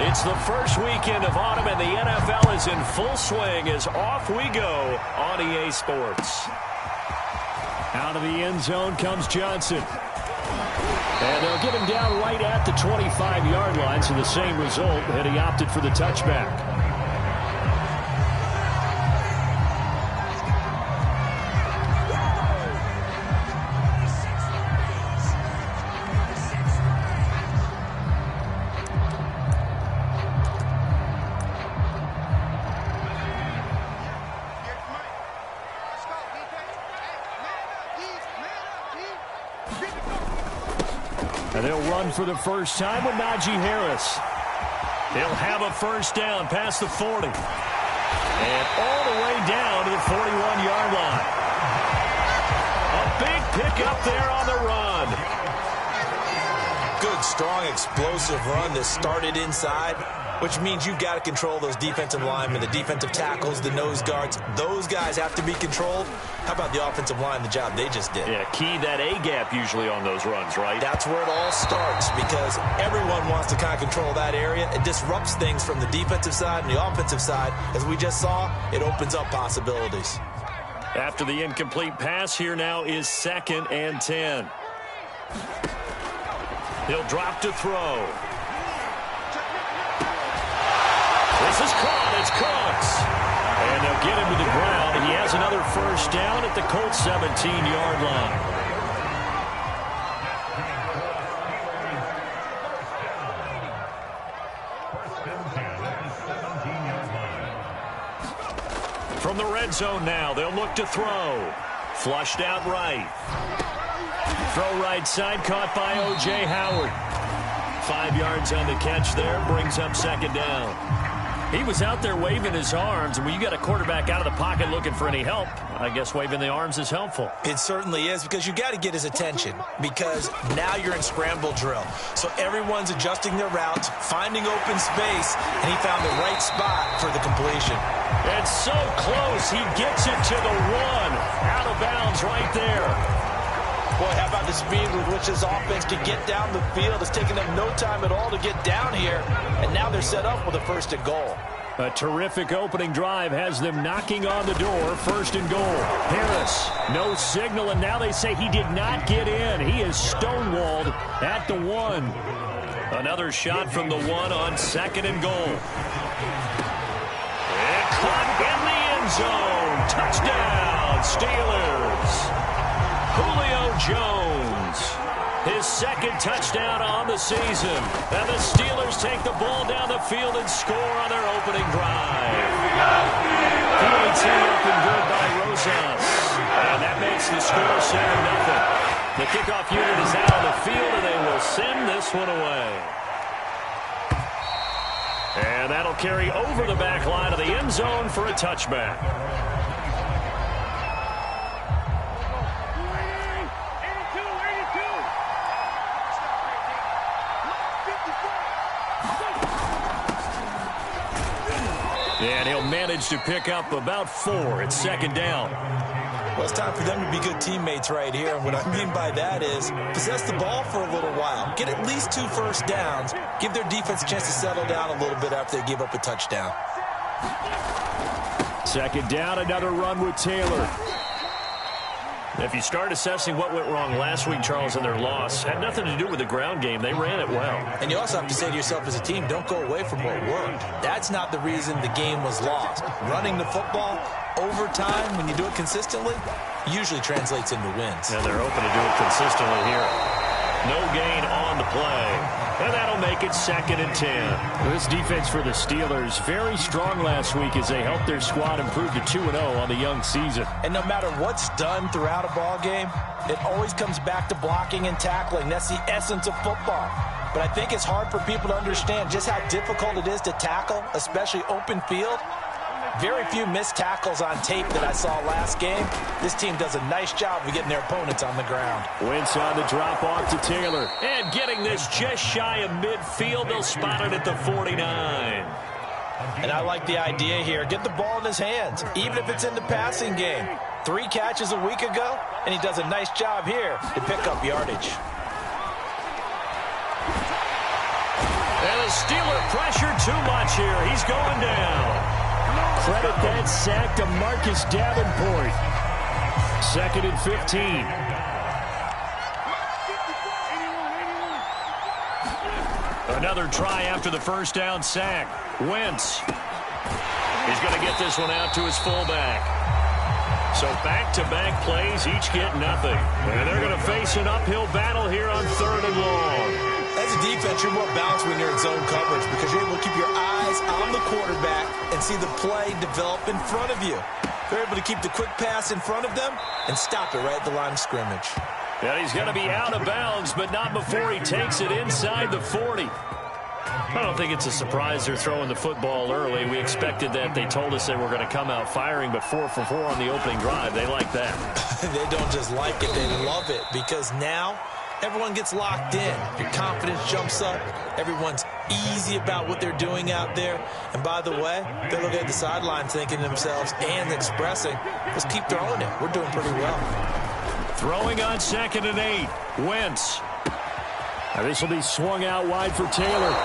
It's the first weekend of autumn, and the NFL is in full swing as off we go on EA Sports. Out of the end zone comes Johnson. And they'll get him down right at the 25-yard line, so the same result, and he opted for the touchback. And they'll run for the first time with Najee Harris. They'll have a first down past the 40. And all the way down to the 41-yard line. A big pickup there on the run. Good, strong, explosive run that started inside, which means you've got to control those defensive linemen, the defensive tackles, the nose guards. Those guys have to be controlled. How about the offensive line, the job they just did? Yeah, key that A-gap usually on those runs, right? That's where it all starts because everyone wants to kind of control that area. It disrupts things from the defensive side and the offensive side. As we just saw, it opens up possibilities. After the incomplete pass, here now is 2nd and 10. He'll drop to throw. This is caught. It's Cooks. And they'll get him to the ground. And he has another first down at the Colts 17-yard line. From the red zone now, they'll look to throw. Flushed out right. Throw right side, caught by O.J. Howard. 5 yards on the catch there, brings up 2nd down. He was out there waving his arms, and when you got a quarterback out of the pocket looking for any help, I guess waving the arms is helpful. It certainly is, because you got to get his attention, because now you're in scramble drill. So everyone's adjusting their routes, finding open space, and he found the right spot for the completion. It's so close, he gets it to the 1. Out of bounds right there. Boy, how about the speed with which this offense can get down the field? It's taken them no time at all to get down here, and now they're set up with a 1st and goal. A terrific opening drive has them knocking on the door. 1st and goal. Harris, no signal, and now they say he did not get in. He is stonewalled at the 1. Another shot from the 1 on 2nd and goal. And caught in the end zone. Touchdown, Steelers. Julio Jones, his 2nd touchdown on the season. And the Steelers take the ball down the field and score on their opening drive. PAT up and good by Rosas. And that makes the score 7-0. The kickoff unit is out on the field, and they will send this one away. And that'll carry over the back line of the end zone for a touchback. And he'll manage to pick up about 4 at 2nd down. Well, it's time for them to be good teammates right here. And what I mean by that is possess the ball for a little while. Get at least 2 first downs. Give their defense a chance to settle down a little bit after they give up a touchdown. 2nd down, another run with Taylor. If you start assessing what went wrong last week, Charles, in their loss, had nothing to do with the ground game. They ran it well. And you also have to say to yourself as a team, don't go away from what worked. That's not the reason the game was lost. Running the football over time, when you do it consistently, usually translates into wins. And they're open to do it consistently here. No gain on the play. And that'll make it 2nd and 10. This defense for the Steelers, very strong last week as they helped their squad improve to 2-0 on the young season. And no matter what's done throughout a ball game, it always comes back to blocking and tackling. That's the essence of football. But I think it's hard for people to understand just how difficult it is to tackle, especially open field. Very few missed tackles on tape that I saw last game. This team does a nice job of getting their opponents on the ground. Wentz on the drop off to Taylor. And getting this just shy of midfield. They'll spot it at the 49. And I like the idea here. Get the ball in his hands, even if it's in the passing game. 3 catches a week ago, and he does a nice job here to pick up yardage. And the Steeler pressure too much here. He's going down. Credit that sack to Marcus Davenport. 2nd and 15. Another try after the first down sack. Wentz. He's going to get this one out to his fullback. So back-to-back plays, each get nothing. And they're going to face an uphill battle here on 3rd and long. As a defense, you're more balanced when you're in zone coverage because you're able to keep your eyes on the quarterback and see the play develop in front of you. They're able to keep the quick pass in front of them and stop it right at the line of scrimmage. And he's going to be out of bounds, but not before he takes it inside the 40. I don't think it's a surprise they're throwing the football early. We expected that. They told us they were going to come out firing, but 4 for 4 on the opening drive. They like that. They don't just like it, they love it because now everyone gets locked in. Your confidence jumps up. Everyone's easy about what they're doing out there. And by the way, they're looking at the sideline thinking to themselves and expressing, let's keep throwing it. We're doing pretty well. Throwing on 2nd and 8. Wentz. Now this will be swung out wide for Taylor.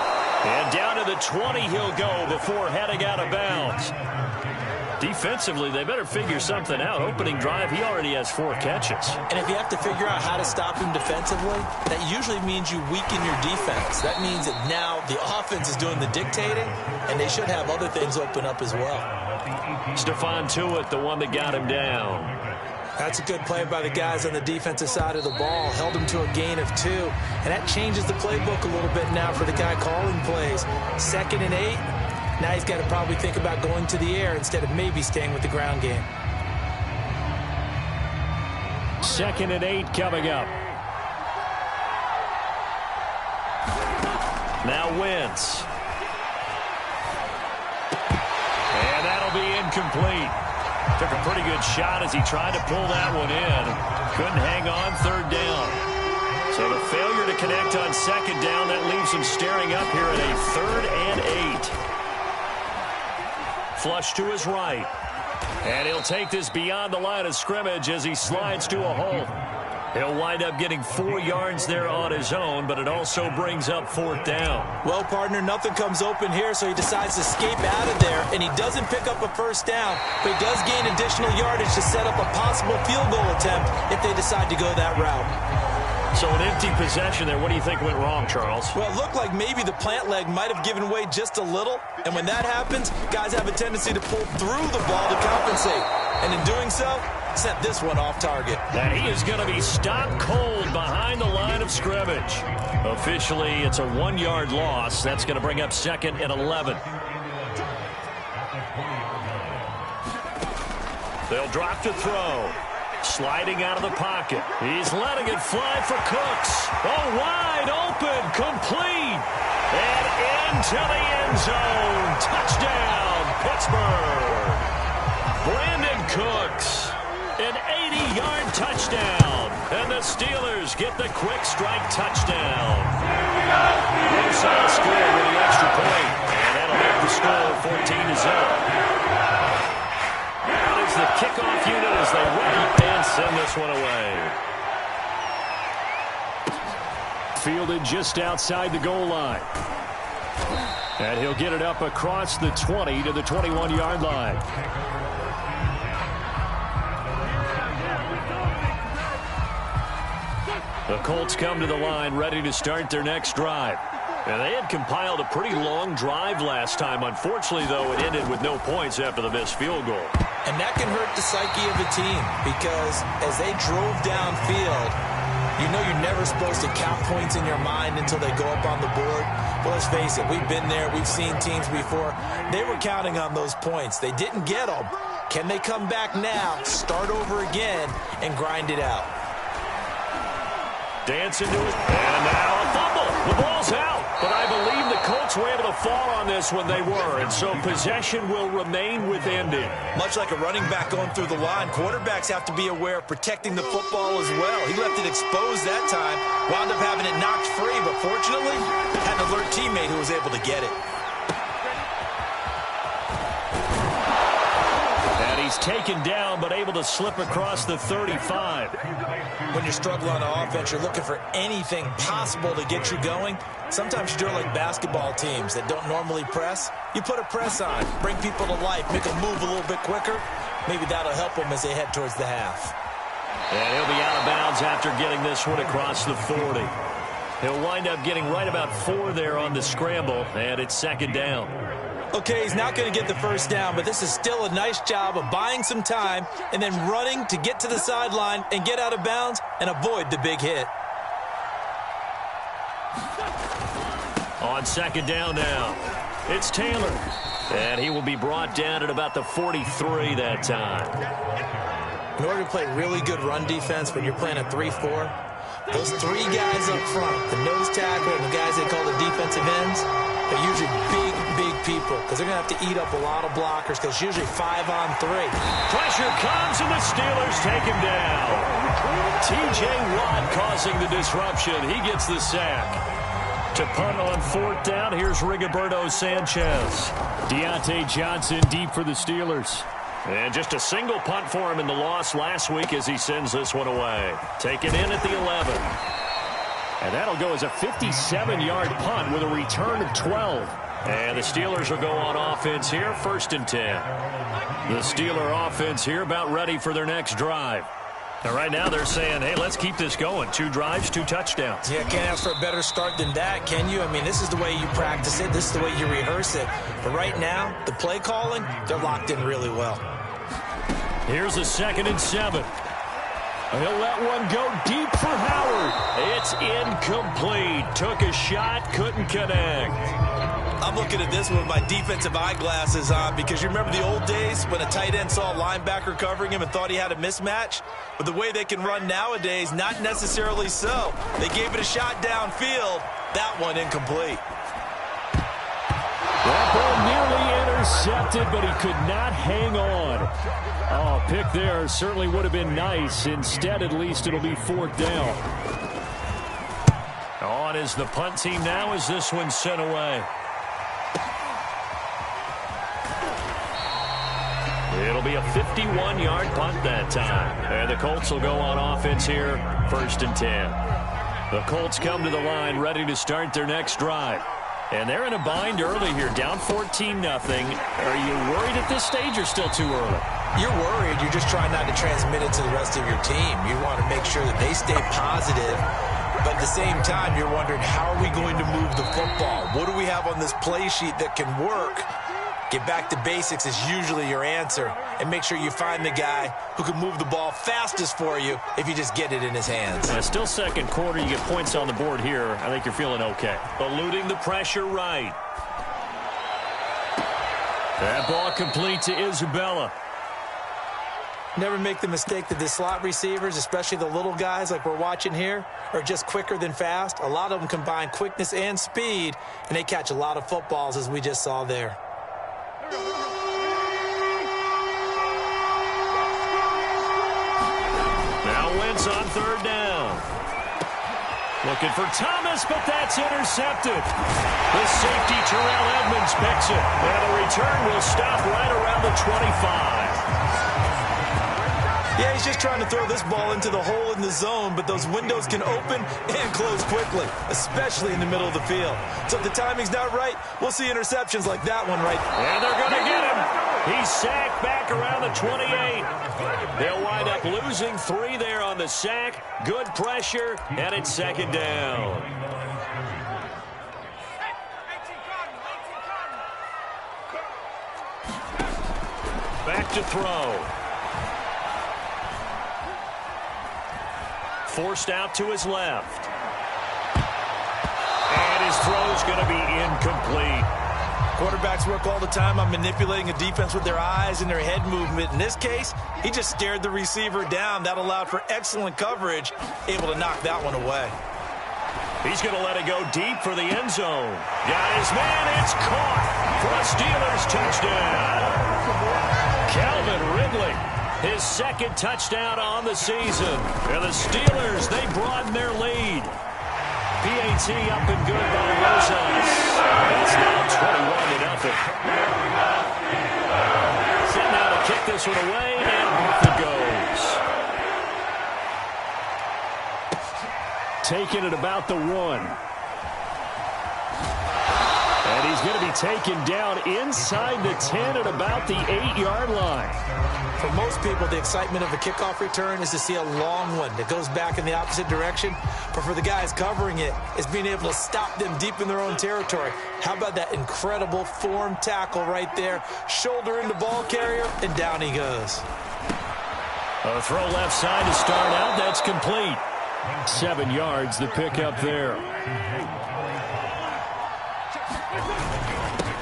And down to the 20 he'll go before heading out of bounds. Defensively, they better figure something out. Opening drive, he already has 4 catches. And if you have to figure out how to stop him defensively, that usually means you weaken your defense. That means that now the offense is doing the dictating, and they should have other things open up as well. Stephon Tuitt, the one that got him down. That's a good play by the guys on the defensive side of the ball. Held him to a gain of 2. And that changes the playbook a little bit now for the guy calling plays. 2nd and 8. Now he's got to probably think about going to the air instead of maybe staying with the ground game. 2nd and 8 coming up. Now Wentz. And that'll be incomplete. Took a pretty good shot as he tried to pull that one in. Couldn't hang on 3rd down. So the failure to connect on 2nd down, that leaves him staring up here at a 3rd and 8. Flush to his right. And he'll take this beyond the line of scrimmage as he slides to a hole. He'll wind up getting 4 yards there on his own, but it also brings up 4th down. Well, partner, nothing comes open here, so he decides to escape out of there, and he doesn't pick up a first down, but he does gain additional yardage to set up a possible field goal attempt if they decide to go that route. So an empty possession there. What do you think went wrong, Charles? Well, it looked like maybe the plant leg might have given way just a little, and when that happens, guys have a tendency to pull through the ball to compensate, and in doing so, sent this one off target. And he is going to be stopped cold behind the line of scrimmage. Officially, it's a 1-yard loss. That's going to bring up 2nd and 11. They'll drop to throw. Sliding out of the pocket. He's letting it fly for Cooks. Oh, wide open, complete. And into the end zone. Touchdown, Pittsburgh. Brandon Cooks. An 80-yard touchdown. And the Steelers get the quick strike touchdown. Rosal scored with the extra point. And that'll make the score 14-0. Out is the kickoff unit as they ready and send this one away. Fielded just outside the goal line. And he'll get it up across the 20 to the 21-yard line. The Colts come to the line ready to start their next drive. And they had compiled a pretty long drive last time. Unfortunately, though, it ended with no points after the missed field goal. And that can hurt the psyche of a team because as they drove downfield, you know you're never supposed to count points in your mind until they go up on the board. But let's face it, we've been there. We've seen teams before. They were counting on those points. They didn't get them. Can they come back now, start over again, and grind it out? Dance into it, and now a fumble. The ball's out, but I believe the Colts were able to fall on this when they were, and so possession will remain with Indy. Much like a running back going through the line, quarterbacks have to be aware of protecting the football as well. He left it exposed that time, wound up having it knocked free, but fortunately, had an alert teammate who was able to get it. And he He's taken down, but able to slip across the 35. When you're struggling on offense, you're looking for anything possible to get you going. Sometimes you do it like basketball teams that don't normally press. You put a press on, bring people to life, make them move a little bit quicker. Maybe that'll help them as they head towards the half. And he'll be out of bounds after getting this one across the 40. He'll wind up getting right about 4 there on the scramble, and it's second down. Okay, he's not going to get the first down, but this is still a nice job of buying some time and then running to get to the sideline and get out of bounds and avoid the big hit. On second down now, it's Taylor. And he will be brought down at about the 43 that time. In order to play really good run defense when you're playing a 3-4, those 3 guys up front, the nose tackle and the guys they call the defensive ends, they're usually big people because they're going to have to eat up a lot of blockers because usually 5-on-3. Pressure comes and the Steelers take him down. T.J. Watt causing the disruption. He gets the sack. To punt on 4th down, here's Rigoberto Sanchez. Deontay Johnson deep for the Steelers. And just a single punt for him in the loss last week as he sends this one away. Taken in at the 11. And that'll go as a 57-yard punt with a return of 12. And the Steelers will go on offense here, 1st and 10. The Steeler offense here about ready for their next drive. And right now they're saying, hey, let's keep this going. 2 drives, 2 touchdowns. Yeah, can't ask for a better start than that, can you? I mean, this is the way you practice it. This is the way you rehearse it. But right now, the play calling, they're locked in really well. Here's a 2nd and 7. He'll let one go deep for Howard. It's incomplete. Took a shot, couldn't connect. I'm looking at this one with my defensive eyeglasses on because you remember the old days when a tight end saw a linebacker covering him and thought he had a mismatch? But the way they can run nowadays, not necessarily so. They gave it a shot downfield. That one incomplete. That ball nearly intercepted, but he could not hang on. Oh, pick there certainly would have been nice. Instead, at least it'll be 4th down. On is the punt team now as this one's sent away. It'll be a 51-yard punt that time. And the Colts will go on offense here, 1st and 10. The Colts come to the line ready to start their next drive. And they're in a bind early here, down 14-0. Are you worried at this stage or still too early? You're worried. You're just trying not to transmit it to the rest of your team. You want to make sure that they stay positive. But at the same time, you're wondering, how are we going to move the football? What do we have on this play sheet that can work? Get back to basics is usually your answer. And make sure you find the guy who can move the ball fastest for you if you just get it in his hands. Still second quarter. You get points on the board here. I think you're feeling okay. Eluding the pressure right. That ball complete to Isabella. Never make the mistake that the slot receivers, especially the little guys like we're watching here, are just quicker than fast. A lot of them combine quickness and speed, and they catch a lot of footballs as we just saw there. Now Wentz on 3rd down. Looking for Thomas, but that's intercepted. The safety, Terrell Edmonds, picks it. And the return will stop right around the 25. Yeah, he's just trying to throw this ball into the hole in the zone, but those windows can open and close quickly, especially in the middle of the field. So if the timing's not right, we'll see interceptions like that one right. And they're going to get him. He's sacked back around the 28. They'll wind up losing 3 there on the sack. Good pressure, and it's 2nd down. Back to throw. Forced out to his left. And his throw's going to be incomplete. Quarterbacks work all the time on manipulating a defense with their eyes and their head movement. In this case, he just stared the receiver down. That allowed for excellent coverage, able to knock that one away. He's going to let it go deep for the end zone. Got his man. It's caught for a Steelers touchdown. Calvin Ridley, his 2nd touchdown on the season. And the Steelers, they broaden their lead. PAT up and good by Rosas. It's now 21-0. Setting out to kick this this one away, and off it goes. Taken at about the 1. And he's going to be taken down inside the 10 at about the 8-yard line. For most people, the excitement of a kickoff return is to see a long one that goes back in the opposite direction. But for the guys covering it, it's being able to stop them deep in their own territory. How about that incredible form tackle right there? Shoulder into ball carrier, and down he goes. A throw left side to start out. That's complete. 7 yards, the pickup there.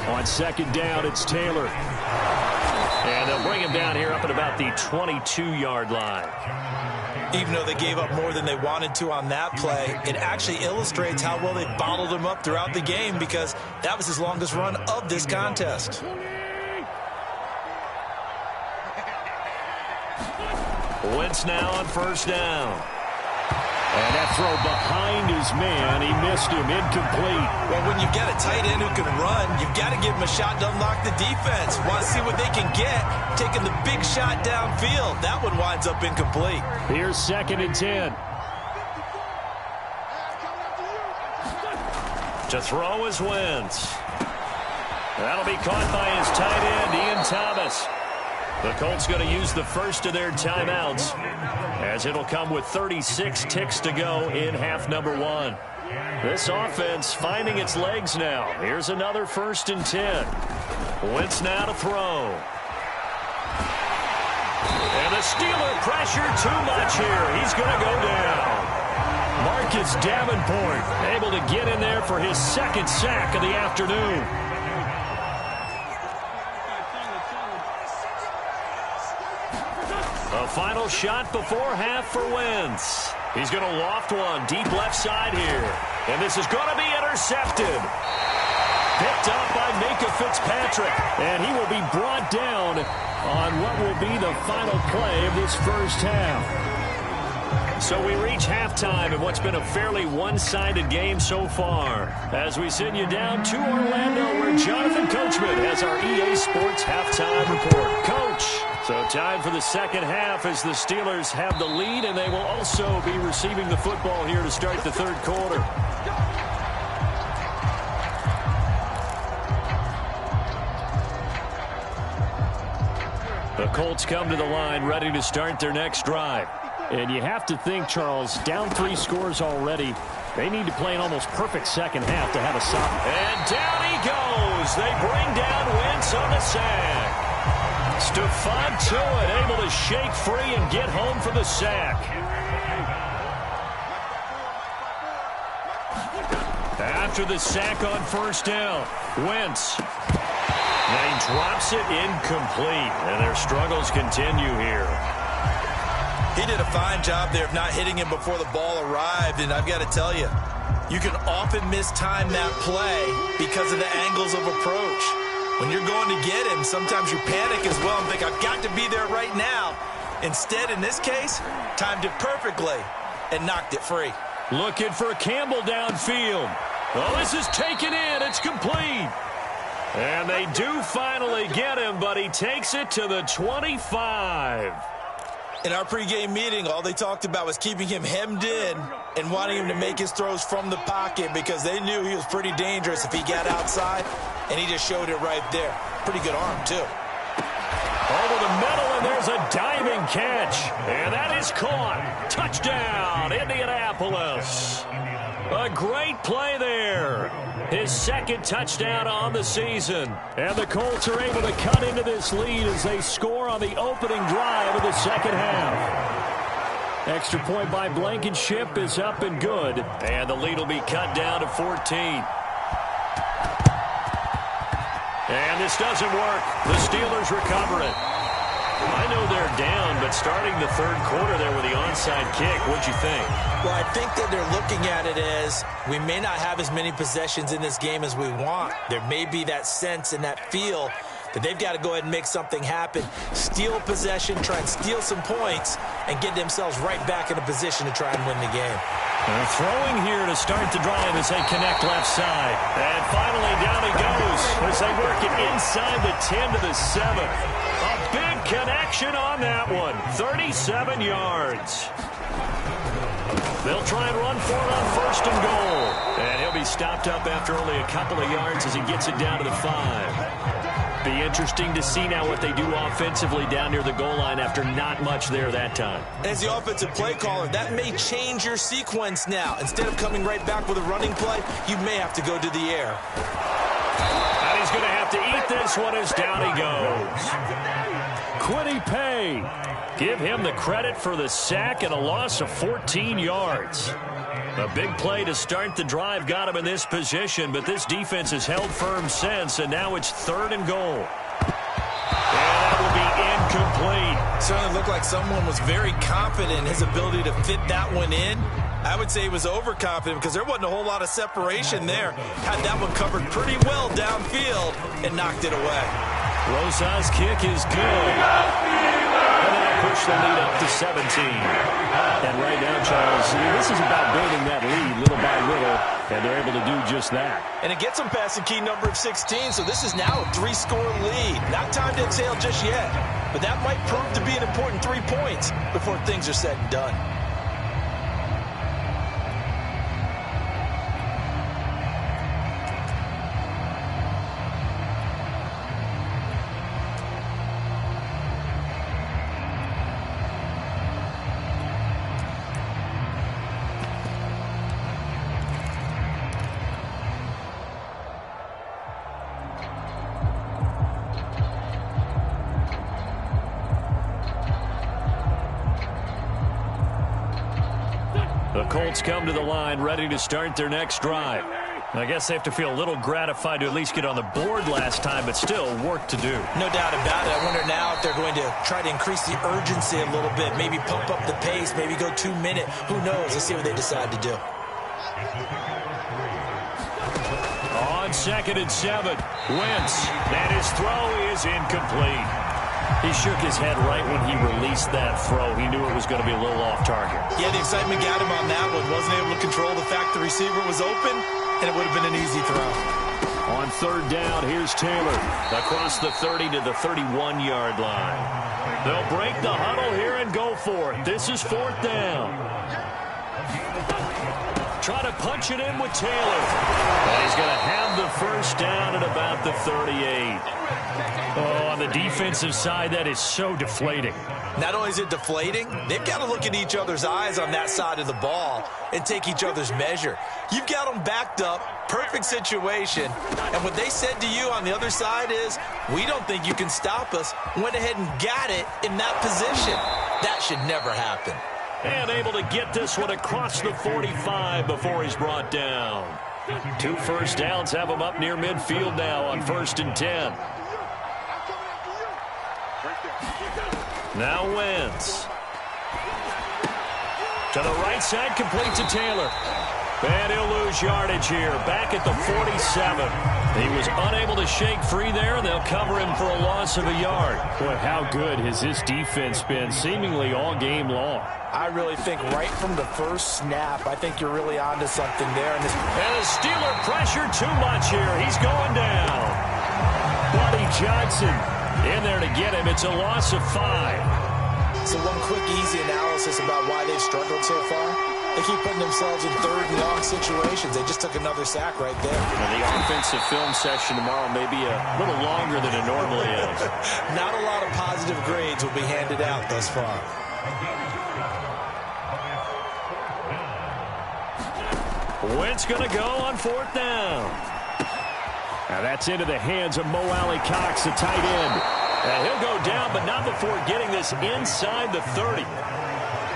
On second down, it's Taylor. And they'll bring him down here up at about the 22-yard line. Even though they gave up more than they wanted to on that play, it actually illustrates how well they bottled him up throughout the game, because that was his longest run of this contest. Wentz now on first down. And that throw behind his man, he missed him, incomplete. Well, when you've got a tight end who can run, you've got to give him a shot to unlock the defense. Want to see what they can get, taking the big shot downfield. That one winds up incomplete. Here's 2nd and 10. To throw is Wentz. That'll be caught by his tight end, Ian Thomas. The Colts going to use the first of their timeouts, as it'll come with 36 ticks to go in half number 1. This offense finding its legs now. Here's another 1st and 10. Wentz now to throw. And the Steeler pressure too much here. He's going to go down. Marcus Davenport able to get in there for his 2nd sack of the afternoon. A final shot before half for Wentz. He's going to loft one deep left side here. And this is going to be intercepted. Picked up by Minka Fitzpatrick. And he will be brought down on what will be the final play of this first half. So we reach halftime in what's been a fairly one-sided game so far, as we send you down to Orlando, where Jonathan Coachman has our EA Sports halftime report. Coach, so time for the second half as the Steelers have the lead, and they will also be receiving the football here to start the third quarter. The Colts come to the line ready to start their next drive. And you have to think, Charles, down 3 scores already. They need to play an almost perfect second half to have a solid. And down he goes. They bring down Wentz on the sack. Stephon Tuitt able to shake free and get home for the sack. After the sack on first down, Wentz. And he drops it incomplete. And their struggles continue here. He did a fine job there of not hitting him before the ball arrived, and I've got to tell you, you can often mistime that play because of the angles of approach. When you're going to get him, sometimes you panic as well and think, I've got to be there right now. Instead, in this case, timed it perfectly and knocked it free. Looking for Campbell downfield. Oh, this is taken in. It's complete. And they do finally get him, but he takes it to the 25. In our pregame meeting, all they talked about was keeping him hemmed in and wanting him to make his throws from the pocket because they knew he was pretty dangerous if he got outside, and he just showed it right there. Pretty good arm, too. Over the middle, and there's a diving catch. And that is caught. Touchdown, Indianapolis. A great play there. His 2nd touchdown on the season. And the Colts are able to cut into this lead as they score on the opening drive of the second half. Extra point by Blankenship is up and good. And the lead will be cut down to 14. And this doesn't work. The Steelers recover it. I know they're down, but starting the third quarter there with the onside kick, what'd you think? Well, I think that they're looking at it as we may not have as many possessions in this game as we want. There may be that sense and that feel that they've got to go ahead and make something happen, steal possession, try and steal some points, and get themselves right back in a position to try and win the game. They're throwing here to start the drive as they connect left side. And finally down he goes as they work it inside the 10 to the 7. A big connection on that one. 37 yards. They'll try and run for it on 1st and goal. And he'll be stopped up after only a couple of yards as he gets it down to the 5. Be interesting to see now what they do offensively down near the goal line after not much there that time. As the offensive play caller, that may change your sequence now. Instead of coming right back with a running play, you may have to go to the air. And he's going to have to eat this one as down he goes. Quiddy Pay. Give him the credit for the sack and a loss of 14 yards. A big play to start the drive got him in this position, but this defense has held firm since, and now it's 3rd and goal. And that will be incomplete. Certainly looked like someone was very confident in his ability to fit that one in. I would say he was overconfident because there wasn't a whole lot of separation there. Had that one covered pretty well downfield and knocked it away. Rosa's kick is good. And that'll push the lead up to 17. And right now, Charles, this is about building that lead little by little, and they're able to do just that. And it gets them past the key number of 16, so this is now a 3-score lead. Not time to exhale just yet, but that might prove to be an important 3 points before things are said and done. The Colts come to the line ready to start their next drive. I guess they have to feel a little gratified to at least get on the board last time, but still work to do. No doubt about it. I wonder now if they're going to try to increase the urgency a little bit, maybe pump up the pace, maybe go 2 minute. Who knows? Let's see what they decide to do. On 2nd and 7, Wentz, and his throw is incomplete. He shook his head right when he released that throw. He knew it was going to be a little off target. Yeah, the excitement got him on that one. Wasn't able to control the fact the receiver was open, and it would have been an easy throw. On 3rd down, here's Taylor across the 30 to the 31-yard line. They'll break the huddle here and go for it. This is 4th down. Try to punch it in with Taylor. And he's going to have the 1st down at about the 38. Oh, on the defensive side, that is so deflating. Not only is it deflating, they've got to look at each other's eyes on that side of the ball and take each other's measure. You've got them backed up, perfect situation, and what they said to you on the other side is, we don't think you can stop us. Went ahead and got it in that position. That should never happen. And able to get this one across the 45 before he's brought down. 2 first downs have him up near midfield now on 1st and 10. Now Wentz. To the right side, complete to Taylor. And he'll lose yardage here, back at the 47. He was unable to shake free there, and they'll cover him for a loss of a yard. Boy, how good has this defense been seemingly all game long? I really think right from the first snap, I think you're really onto something there. And the Steeler pressure too much here. He's going down. Buddy Johnson in there to get him. It's a loss of 5. So one quick, easy analysis about why they've struggled so far. They keep putting themselves in 3rd and long situations. They just took another sack right there. And the offensive film session tomorrow may be a little longer than it normally is. Not a lot of positive grades will be handed out thus far. Wentz going to go on 4th down. Now that's into the hands of Mo Alley Cox, the tight end. And he'll go down, but not before getting this inside the 30.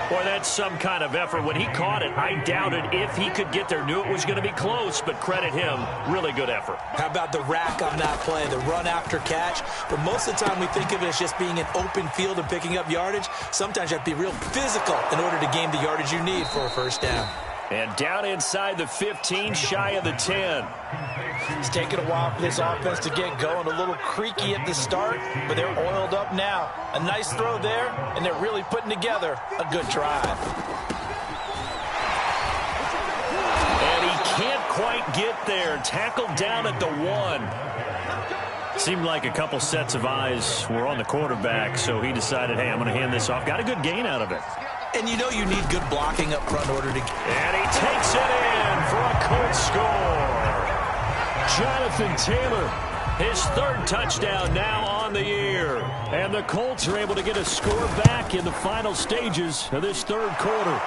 Boy, that's some kind of effort. When he caught it, I doubted if he could get there. Knew it was going to be close, but credit him. Really good effort. How about the rack on that play, the run after catch? But most of the time we think of it as just being an open field and picking up yardage. Sometimes you have to be real physical in order to gain the yardage you need for a 1st down. And down inside the 15, shy of the 10. It's taken a while for this offense to get going. A little creaky at the start, but they're oiled up now. A nice throw there, and they're really putting together a good drive. And he can't quite get there. Tackled down at the 1. Seemed like a couple sets of eyes were on the quarterback, so he decided, hey, I'm going to hand this off. Got a good gain out of it. And you know you need good blocking up front in order to... And he takes it in for a Colts score. Jonathan Taylor, his third touchdown now on the year. And the Colts are able to get a score back in the final stages of this third quarter.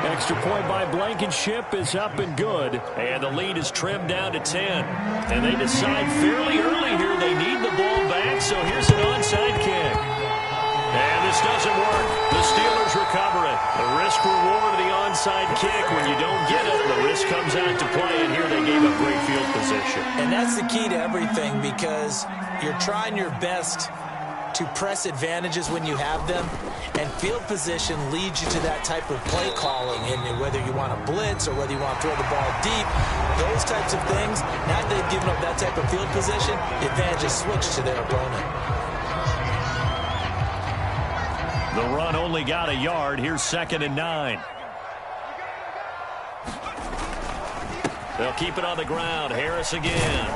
Extra point by Blankenship is up and good. And the lead is trimmed down to 10. And they decide fairly early here they need the ball back, so here's an onside kick. And this doesn't work. The Steelers recover it. The risk-reward of the onside kick. When you don't get it, the risk comes out to play, and here they gave up great field position. And that's the key to everything, because you're trying your best to press advantages when you have them, and field position leads you to that type of play calling, and whether you want to blitz or whether you want to throw the ball deep, those types of things. Now that they've given up that type of field position, the advantage is switched to their opponent. The run only got a yard. Here's 2nd and 9. They'll keep it on the ground. Harris again.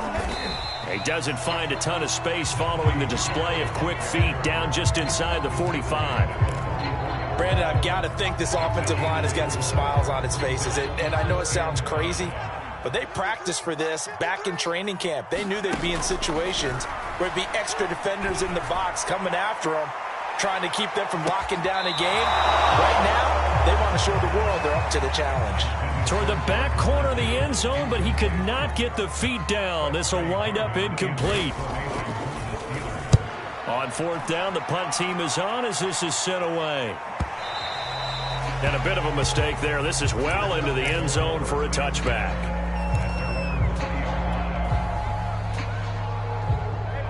He doesn't find a ton of space following the display of quick feet down just inside the 45. Brandon, I've got to think this offensive line has got some smiles on its faces. And I know it sounds crazy, but they practiced for this back in training camp. They knew they'd be in situations where there'd be extra defenders in the box coming after them, trying to keep them from locking down a game. Right now, they want to show the world they're up to the challenge. Toward the back corner of the end zone, but he could not get the feet down. This will wind up incomplete. On 4th down, the punt team is on as this is sent away. And a bit of a mistake there. This is well into the end zone for a touchback.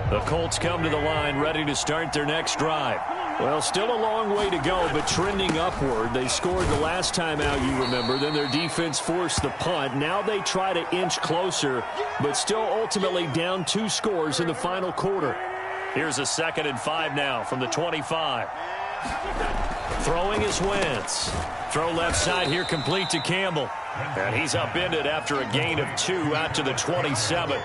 The Colts come to the line ready to start their next drive. Well, still a long way to go, but trending upward. They scored the last time out, you remember. Then their defense forced the punt. Now they try to inch closer, but still ultimately down 2 scores in the final quarter. Here's a 2nd and 5 now from the 25. Throwing is Wentz. Throw left side here complete to Campbell. And he's upended after a gain of 2 out to the 27.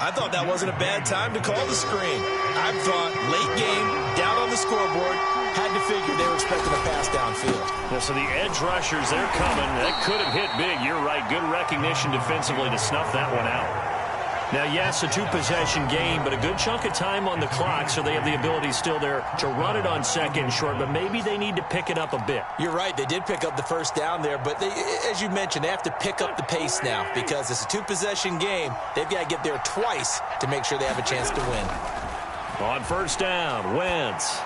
I thought that wasn't a bad time to call the screen. I thought late game, down on the scoreboard, had to figure they were expecting a pass downfield. Well, so the edge rushers, they're coming. That could have hit big. You're right. Good recognition defensively to snuff that one out. Now, yes, a 2-possession game, but a good chunk of time on the clock, so they have the ability still there to run it on 2nd and short, but maybe they need to pick it up a bit. You're right. They did pick up the first down there, but they, as you mentioned, they have to pick up the pace now because it's a 2-possession game. They've got to get there twice to make sure they have a chance to win. On 1st down, Wentz.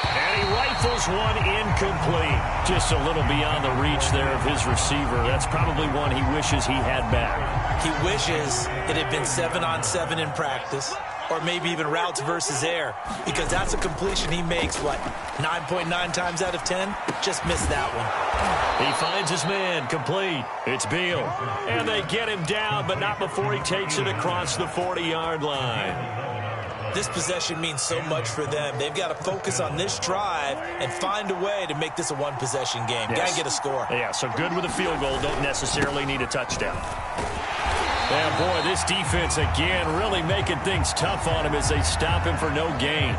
And he rifles one incomplete. Just a little beyond the reach there of his receiver. That's probably one he wishes he had back. He wishes it had been 7-on-7 in practice, or maybe even routes versus air, because that's a completion he makes, what, 9.9 times out of 10? Just missed that one. He finds his man, complete. It's Beal. And they get him down, but not before he takes it across the 40-yard line. This possession means so much for them. They've got to focus on this drive and find a way to make this a 1-possession game. Yes. Got to get a score. Yeah, so good with a field goal. Don't necessarily need a touchdown. And, boy, this defense, again, really making things tough on him as they stop him for no gain.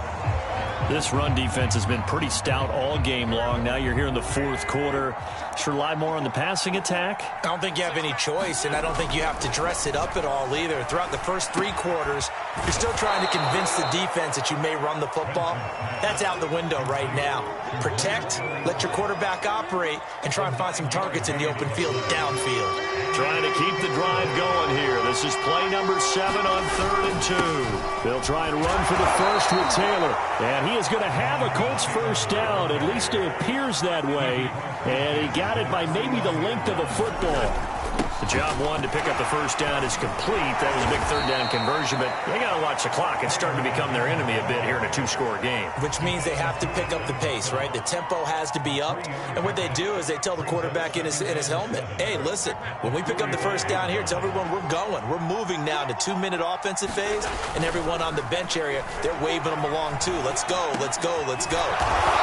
This run defense has been pretty stout all game long. Now you're here in the 4th quarter. Should rely more on the passing attack? I don't think you have any choice, and I don't think you have to dress it up at all either. Throughout the first 3 quarters, you're still trying to convince the defense that you may run the football. That's out the window right now. Protect, let your quarterback operate, and try and find some targets in the open field downfield. Trying to keep the drive going here. This is play number 7 on 3rd and 2. They'll try and run for the first with Taylor. And he is going to have a Colts first down. At least it appears that way. And he got it by maybe the length of a football. The job one to pick up the first down is complete. That was a big 3rd down conversion, but they got to watch the clock. It's starting to become their enemy a bit here in a 2-score game. Which means they have to pick up the pace, right? The tempo has to be upped. And what they do is they tell the quarterback in his helmet, hey, listen, when we pick up the first down here, tell everyone we're going. We're moving now to 2-minute offensive phase, and everyone on the bench area, they're waving them along too. Let's go, let's go, let's go.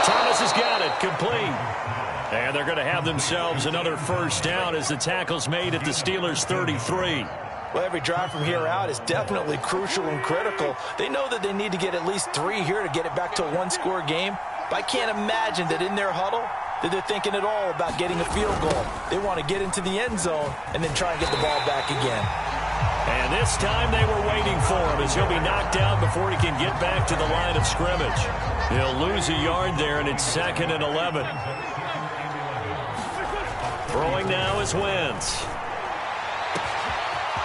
Thomas has got it, complete. And they're going to have themselves another first down as the tackle's made at the Steelers' 33. Well, every drive from here out is definitely crucial and critical. They know that they need to get at least 3 here to get it back to a one-score game. But I can't imagine that in their huddle that they're thinking at all about getting a field goal. They want to get into the end zone and then try and get the ball back again. And this time they were waiting for him as he'll be knocked down before he can get back to the line of scrimmage. He'll lose a yard there, and it's 2nd and 11. Throwing now is Wentz.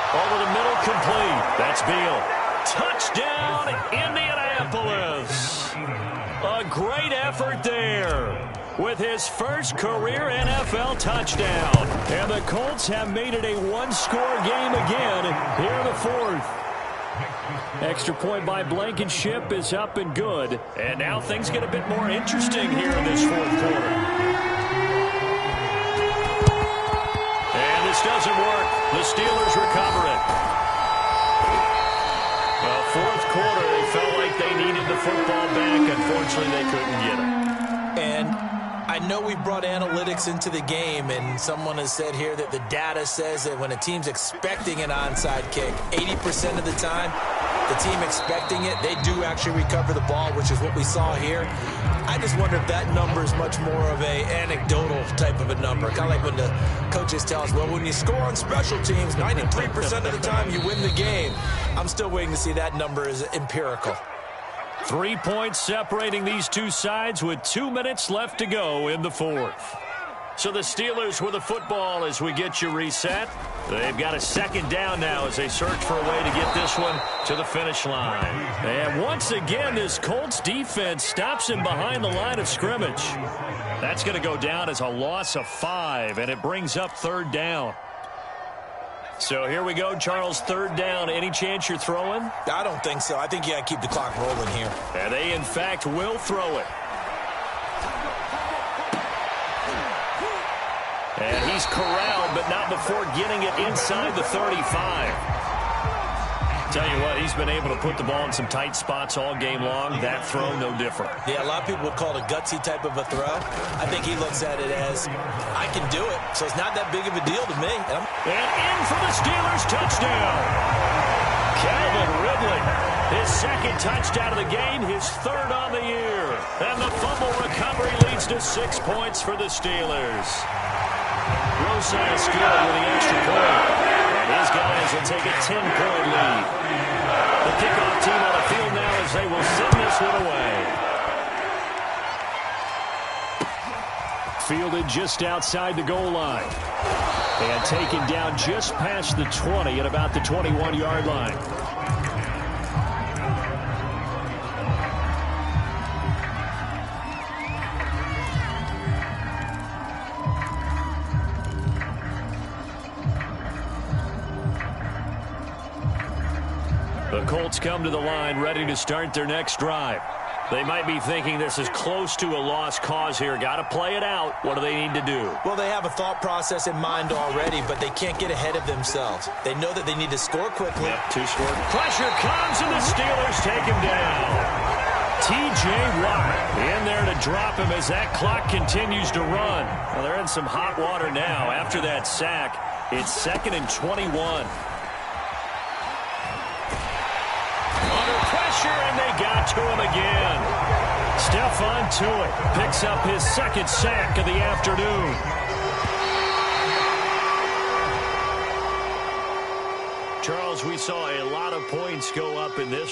Over the middle, complete. That's Beal. Touchdown, Indianapolis. A great effort there with his first career NFL touchdown. And the Colts have made it a one-score game again here in the 4th. Extra point by Blankenship is up and good. And now things get a bit more interesting here in this 4th quarter. And this doesn't work. The Steelers recover it. Well, 4th quarter, they felt like they needed the football back. Unfortunately, they couldn't get it. And I know we brought analytics into the game, and someone has said here that the data says that when a team's expecting an onside kick, 80% of the time, the team expecting it, they do actually recover the ball, which is what we saw here. I just wonder if that number is much more of a anecdotal type of a number. Kind of like when the coaches tell us, well, when you score on special teams, 93% of the time you win the game. I'm still waiting to see that number is empirical. 3 points separating these two sides with 2 minutes left to go in the 4th. So the Steelers with the football as we get you reset. They've got a 2nd down now as they search for a way to get this one to the finish line. And once again, this Colts defense stops him behind the line of scrimmage. That's going to go down as a loss of 5, and it brings up 3rd down. So here we go, Charles, 3rd down. Any chance you're throwing? I don't think so. I think you got to keep the clock rolling here. And they, in fact, will throw it. And he's corralled, but not before getting it inside the 35. Tell you what, he's been able to put the ball in some tight spots all game long. That throw, no different. Yeah, a lot of people would call it a gutsy type of a throw. I think he looks at it as, I can do it, so it's not that big of a deal to me. And in for the Steelers, touchdown. Calvin Ridley, his 2nd touchdown of the game, his 3rd on the year. And the fumble recovery leads to 6 points for the Steelers. Rosas good with the extra point. And his guys will take a 10-point lead. The kickoff team on the field now as they will send this one away. Fielded just outside the goal line. And taken down just past the 20 at about the 21-yard line. The Colts come to the line ready to start their next drive. They might be thinking this is close to a lost cause here. Got to play it out. What do they need to do? Well, they have a thought process in mind already, but they can't get ahead of themselves. They know that they need to score quickly. Yep, 2 score. Pressure comes, and the Steelers take him down. T.J. Watt in there to drop him as that clock continues to run. Well, they're in some hot water now. After that sack, it's 2nd and 21. And they got to him again. Stephon Tuitt picks up his 2nd sack of the afternoon. Charles, we saw a lot of points go up in this.